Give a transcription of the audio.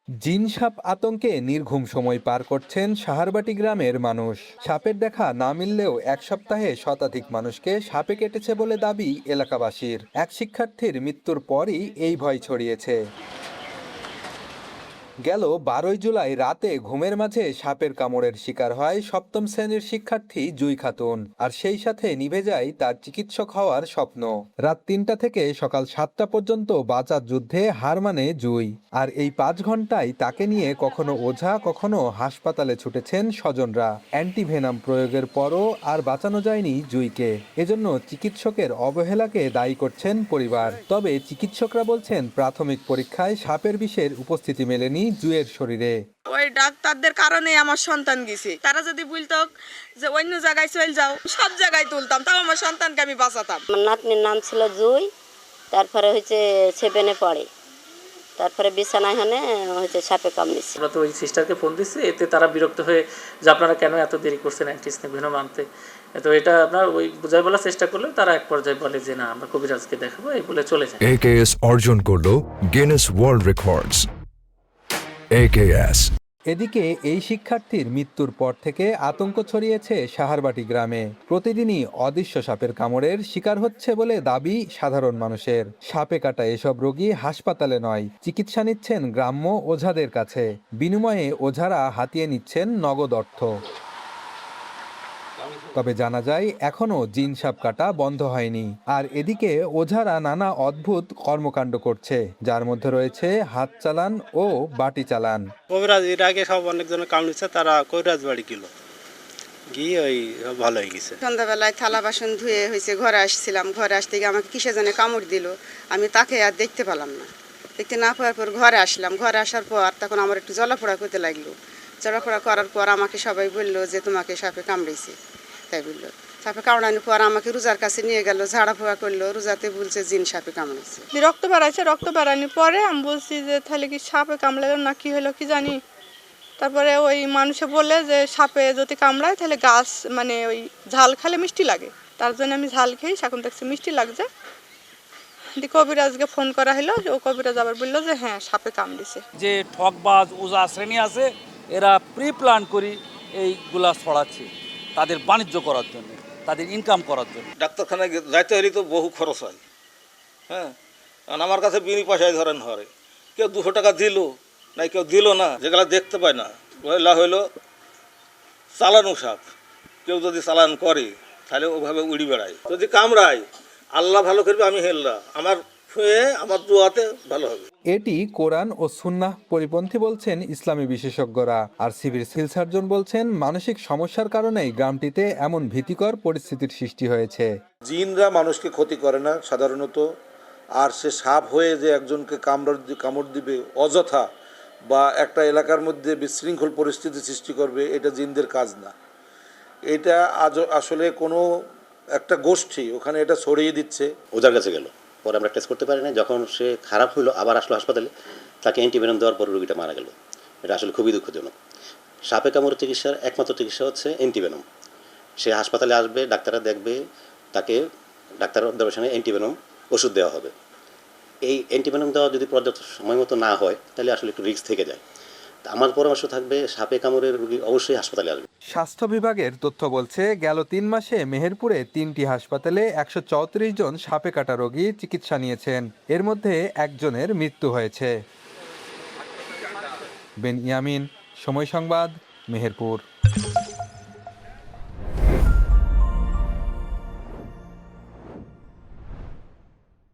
জিন সাপ আতঙ্কে নির্ঘুম সময় পার করছেন সাহারবাটি গ্রামের মানুষ। সাপের দেখা না মিললেও এক সপ্তাহে শতাধিক মানুষকে সাপে কেটেছে বলে দাবি এলাকাবাসীর। এক শিক্ষার্থীর মৃত্যুর পরই এই ভয় ছড়িয়েছে। গেল 12ই জুলাই রাতে ঘুমের মাঝে সাপের কামড়ের শিকার হয় সপ্তম শ্রেণীর শিক্ষার্থী জুই খাতুন, আর সেই সাথে নিভে যায় তার চিকিৎসক হওয়ার স্বপ্ন। রাত 3টা থেকে সকাল 7টা পর্যন্ত বাঁচার যুদ্ধে হার মানে জুই। আর এই 5 ঘন্টায় তাকে নিয়ে কখনো ওঝা কখনো হাসপাতালে ছুটেছেন স্বজনরা। অ্যান্টিভেনাম প্রয়োগের পরও আর বাঁচানো যায়নি জুইকে। এজন্য চিকিৎসকের অবহেলাকে দায়ী করছেন পরিবার। তবে চিকিৎসকরা বলছেন প্রাথমিক পরীক্ষায় সাপের বিষের উপস্থিতি মেলেনি জুয়ের শরীরে। ওই ডাক্তারদের কারণে আমার সন্তান গেছে। তারা যদি বলতো যে অন্য জায়গায় চলে যাও, সব জায়গায় তুলতাম, তাও আমার সন্তানকে আমি বাঁচাতাম। আমার নাতনির নাম ছিল জুই, তারপরে হচ্ছে 7-এ পড়ে, তারপরে বিছানায় হচ্ছে সাপে কামড়েছে। আমরা তো ওই সিস্টারকে ফোন দিচ্ছি, এতে তারা বিরক্ত হয়ে যে আপনারা কেন এত দেরি করছেন অ্যান্টিস্নেভেনম আনতে। তো এটা আপনার ওই বুঝাই বলার চেষ্টা করলে তারা এক পর্যায়ে বলে যে না আমরা কবিরাজকে দেখাবো, এই বলে চলে যায়। AKS অর্জন করলো গিনেস ওয়ার্ল্ড রেকর্ডস। AKS। এদিকে এই শিক্ষার্থীর মৃত্যুর পর থেকে আতঙ্ক ছড়িয়েছে সাহারবাটি গ্রামে। প্রতিদিনই অদৃশ্য সাপের কামড়ের শিকার হচ্ছে বলে দাবি সাধারণ মানুষের। সাপে কাটা এসব রোগী হাসপাতালে নয়, চিকিৎসা নিচ্ছেন গ্রাম্য ওঝাদের কাছে। বিনিময়ে ওঝারা হাতিয়ে নিচ্ছেন নগদ অর্থ। তবে জানা যায় এখনও জিন সাপ কাটা বন্ধ হয়নি। আর এদিকে ওঝারা নানা অদ্ভুত কর্মকাণ্ড করছে, যার মধ্যে রয়েছে হাত চালান ও বাটি চালান। কবিরাজ এর আগে সব অনেকজনের কামড়েছে, তারা কবিরাজ বাড়ি গিয়ে ওই ভালো হয়ে গেছে। সন্ধ্যাবেলায় থালা বাসন ধুয়ে হয়েছে, ঘরে আসছিলাম। ঘরে আসতে গিয়ে আমাকে কিসে জানে কামড় দিল। আমি তাকে আর দেখতে পেলাম না। দেখতে না পাওয়ার পর ঘরে আসলাম। ঘরে আসার পর তখন আমার একটু জ্বলাপোড়া করতে লাগলো। জ্বলাপোড়া করার পর আমাকে সবাই বললো যে তোমাকে সাপে কামড়েছে। তাই বললো। সাপে কামড়ানোর পর আমাকে রোজার কাছে নিয়ে গেল, ঝাড়া ফোড়া করলো। রোজাতে বলছে জিন সাপে কামড়েছে। রক্ত বাড়াইছে, রক্ত বাড়ানোর পরে আমি বলছি যে তাহলে কি সাপে কামড়ালো না কি হলো কি জানি। তারপরে ওই মানুষে বললে যে সাপে যদি কামড়ায় তাহলে গাছ মানে ওই ঝাল খেলে মিষ্টি লাগে। তার জন্য আমি ঝাল খেয়ে এখন দেখছি মিষ্টি লাগছে। কবিরাজকে ফোন করা হলো, ও কবিরাজ আবার বললো যে হ্যাঁ সাপে কামড়েছে। যে ঠকবাজ ওজা শ্রেণী আছে, এরা প্রি প্ল্যান করি এইগুলা ছড়াচ্ছে তাদের বাণিজ্য করার জন্য, তাদের ইনকাম করার জন্য। ডাক্তারখানায় যাইতে হলে তো বহু খরচ হয়। হ্যাঁ, কারণ আমার কাছে বিনি পয়সায় ধরেন হরে, কেউ 200 টাকা দিল না, কেউ দিল না, যেগুলো দেখতে পায় না। ওইলা হইলো চালানো সাপ। কেউ যদি চালান করে তাহলে ওভাবে উড়ি বেড়ায়। যদি কামড়ায় আল্লাহ ভালো করবে, আমি হেল্লা আমার ছুঁয়ে আমার দোয়াতে ভালো হবে। এটি কোরআন ও সুন্নাহ পরিপন্থী বলছেন ইসলামী বিশেষজ্ঞরা। আর সিভিল সার্জন বলছেন মানসিক সমস্যার কারণেই গ্রামটিতে এমন ভীতিকর পরিস্থিতির সৃষ্টি হয়েছে। জিনরা মানুষকে ক্ষতি করে না সাধারণত, আর সে সাপ হয়ে যে একজনকে কামড় দিবে অযথা বা একটা এলাকার মধ্যে বিশৃঙ্খল পরিস্থিতি সৃষ্টি করবে, এটা জিনদের কাজ না। এটা আসলে কোনো একটা গোষ্ঠী ওখানে এটা ছড়িয়ে দিচ্ছে। ওজার কাছে গেল, পরে আমরা টেস্ট করতে পারি না। যখন সে খারাপ হইলো আবার আসলো হাসপাতালে, তাকে অ্যান্টিভেনম দেওয়ার পর রোগীটা মারা গেল। এটা আসলে খুবই দুঃখজনক। সাপে কামড়ের চিকিৎসার একমাত্র চিকিৎসা হচ্ছে অ্যান্টিভেনম। সে হাসপাতালে আসবে, ডাক্তাররা দেখবে, তাকে ডাক্তার অবজারভেশনে অ্যান্টিভেনম ওষুধ দেওয়া হবে। এই অ্যান্টিভেনম দেওয়া যদি পর্যাপ্ত সময় মতো না হয় তাহলে আসলে একটু রিস্ক থেকে যায়। আমার পরামর্শ থাকবে সাপে কামড়ের রোগী অবশ্যই হাসপাতালে আসবে। স্বাস্থ্য বিভাগের তথ্য বলছে গেল 3 মাসে মেহেরপুরে 3টি হাসপাতালে 134 জন সাপে কাটা রোগী চিকিৎসা নিয়েছেন। এর মধ্যে একজনের মৃত্যু হয়েছে। বেন ইয়ামিন, সময় সংবাদ, মেহেরপুর।